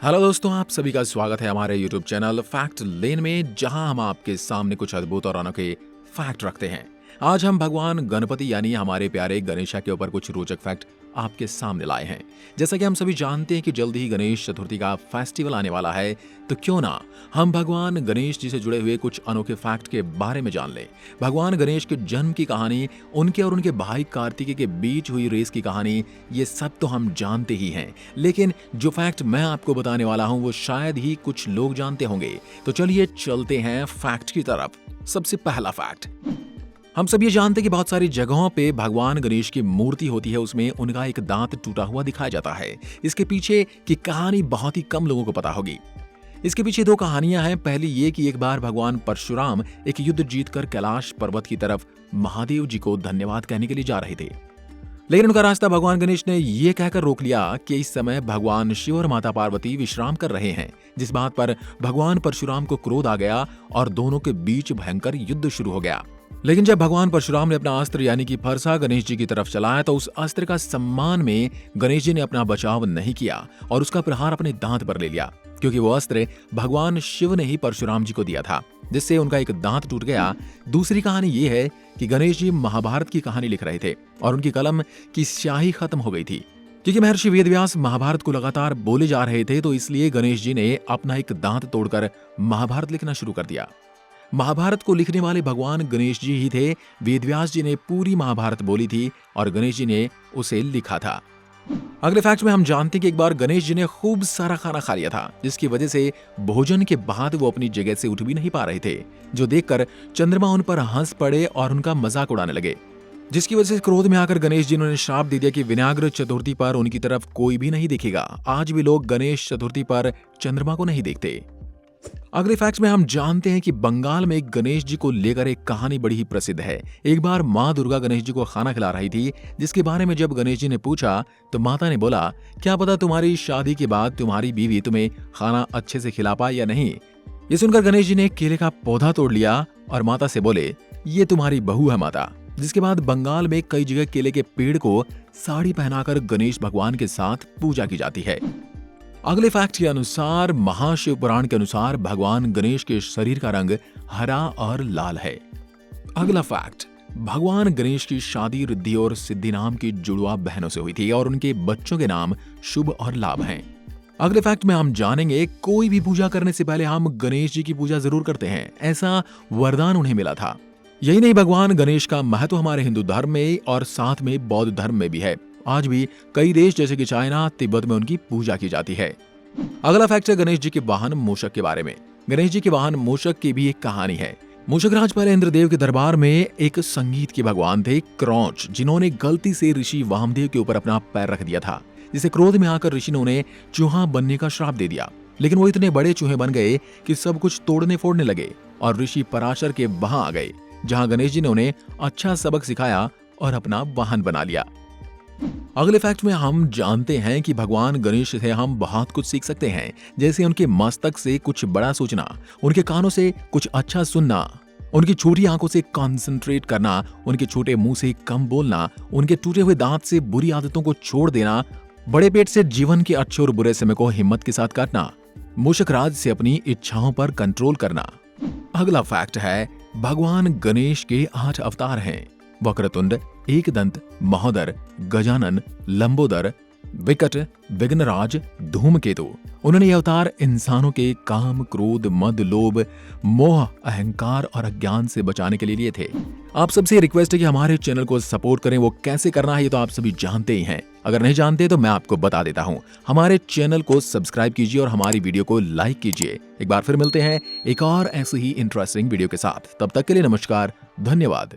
Hello दोस्तों, आप सभी का स्वागत है हमारे यूट्यूब चैनल फैक्ट लेन में, जहां हम आपके सामने कुछ अद्भुत और अनोखे फैक्ट रखते हैं। आज हम भगवान गणपति यानी हमारे प्यारे गणेशा के ऊपर कुछ रोचक फैक्ट आपके सामने लाए हैं। जैसा कि हम सभी जानते हैं कि जल्द ही गणेश चतुर्थी का फेस्टिवल आने वाला है, तो क्यों ना हम भगवान गणेश जी से जुड़े हुए कुछ अनोखे फैक्ट के बारे में जान लें। भगवान गणेश के जन्म की कहानी, उनके और उनके भाई कार्तिकेय के बीच हुई रेस की कहानी, ये सब तो हम जानते ही हैं। लेकिन जो फैक्ट मैं आपको बताने वाला हूं वो शायद ही कुछ लोग जानते होंगे। तो चलिए चलते हैं फैक्ट की तरफ। सबसे पहला फैक्ट, हम सब ये जानते हैं कि बहुत सारी जगहों पे भगवान गणेश की मूर्ति होती है, उसमें उनका एक दांत टूटा हुआ दिखाया जाता है। इसके पीछे की कहानी बहुत ही कम लोगों को पता होगी। इसके पीछे दो कहानियां हैं। पहली ये कि एक बार भगवान परशुराम एक युद्ध जीतकर कैलाश पर्वत की तरफ महादेव जी को धन्यवाद कहने के लिए जा रहे थे, लेकिन उनका रास्ता भगवान गणेश ने यह कहकर रोक लिया कि इस समय भगवान शिव और माता पार्वती विश्राम कर रहे हैं। जिस बात पर भगवान परशुराम को क्रोध आ गया और दोनों के बीच भयंकर युद्ध शुरू हो गया। लेकिन जब भगवान परशुराम ने अपना अस्त्र यानी कि फरसा गणेश जी की तरफ चलाया, तो उस अस्त्र का सम्मान में गणेश जी ने अपना बचाव नहीं किया और उसका प्रहार अपने दांत पर ले लिया, क्योंकि वो अस्त्र भगवान शिव ने ही परशुराम जी को दिया था, जिससे उनका एक दांत टूट गया। दूसरी कहानी ये है कि गणेश जी महाभारत की कहानी लिख रहे थे और उनकी कलम की स्याही खत्म हो गई थी, क्योंकि महर्षि वेदव्यास महाभारत को लगातार बोले जा रहे थे। तो इसलिए गणेश जी ने अपना एक दांत तोड़कर महाभारत लिखना शुरू कर दिया। महाभारत को लिखने वाले भगवान गणेश जी ही थे। वेदव्यास जी ने पूरी महाभारत बोली थी और गणेश जी ने उसे लिखा था। अगले फैक्ट में हम जानते हैं कि एक बार गणेश जी ने खूब सारा खाना खा लिया था, जिसकी वजह से भोजन के बाद वो अपनी जगह से उठ भी नहीं पा रहे थे, जो देखकर चंद्रमा उन पर हंस पड़े और उनका मजाक उड़ाने लगे, जिसकी वजह से क्रोध में आकर गणेश जी ने श्राप दे दिया कि विनायक चतुर्थी पर उनकी तरफ कोई भी नहीं देखेगा। आज भी लोग गणेश चतुर्थी पर चंद्रमा को नहीं देखते। अगले फैक्ट में हम जानते हैं कि बंगाल में गणेश जी को लेकर एक कहानी बड़ी ही प्रसिद्ध है। एक बार माँ दुर्गा गणेश जी को खाना खिला रही थी, जिसके बारे में जब गणेश जी ने पूछा तो माता ने बोला, क्या पता तुम्हारी शादी के बाद तुम्हारी बीवी तुम्हें खाना अच्छे से खिला पाए या नहीं। ये सुनकर गणेश जी ने केले का पौधा तोड़ लिया और माता से बोले, ये तुम्हारी बहू है माता। जिसके बाद बंगाल में कई जगह केले के पेड़ को साड़ी पहनाकर गणेश भगवान के साथ पूजा की जाती है। अगले फैक्ट के अनुसार, महाशिव पुराण के अनुसार भगवान गणेश के शरीर का रंग हरा और लाल है। अगला फैक्ट, भगवान गणेश की शादी रिद्धि और सिद्धि नाम की जुड़वा बहनों से हुई थी और उनके बच्चों के नाम शुभ और लाभ हैं। अगले फैक्ट में हम जानेंगे, कोई भी पूजा करने से पहले हम गणेश जी की पूजा जरूर करते हैं, ऐसा वरदान उन्हें मिला था। यही नहीं, भगवान गणेश का महत्व हमारे हिंदू धर्म में और साथ में बौद्ध धर्म में भी है। आज भी कई देश जैसे कि चाइना, तिब्बत में उनकी पूजा की जाती है। अगला फैक्ट है गणेश जी के वाहन मूषक के बारे में। गणेश जी के वाहन मूषक की भी एक कहानी है। मूषक राज पहले इंद्रदेव के दरबार में एक संगीत के भगवान थे क्रौंच, जिन्होंने गलती से ऋषि वामदेव के ऊपर अपना पैर रख दिया था, जिसे क्रोध में आकर ऋषि ने उन्हें चूहा बनने का श्राप दे दिया। लेकिन वो इतने बड़े चूहे बन गए कि सब कुछ तोड़ने फोड़ने लगे और ऋषि पराशर के वहां आ गए, जहां गणेश जी ने उन्हें अच्छा सबक सिखाया और अपना वाहन बना लिया। अगले फैक्ट में हम जानते हैं कि भगवान गणेश से हम बहुत कुछ सीख सकते हैं, जैसे उनके मस्तक से कुछ बड़ा सोचना, उनके कानों से कुछ अच्छा सुनना, उनकी छोटी आंखों से कंसंट्रेट करना, उनके छोटे मुंह से कम बोलना, उनके टूटे हुए दांत से बुरी आदतों को छोड़ देना, बड़े पेट से जीवन के अच्छे और बुरे समय को हिम्मत के साथ काटना, मूषक राज से अपनी इच्छाओं पर कंट्रोल करना। अगला फैक्ट है, भगवान गणेश के 8 अवतार हैं। वक्रतुंड, एकदंत, महोदर, गजानन, लंबोदर, विकट, विघ्नराज, धूमकेतु। उन्होंने ये अवतार इंसानों के काम, क्रोध, मद, लोभ, मोह, अहंकार और अज्ञान से बचाने के लिए लिए थे। आप सबसे रिक्वेस्ट है कि हमारे चैनल को सपोर्ट करें। वो कैसे करना है ये तो आप सभी जानते ही हैं। अगर नहीं जानते तो मैं आपको बता देता हूँ। हमारे चैनल को सब्सक्राइब कीजिए और हमारी वीडियो को लाइक कीजिए। एक बार फिर मिलते हैं एक और ऐसे ही इंटरेस्टिंग वीडियो के साथ। तब तक के लिए नमस्कार, धन्यवाद।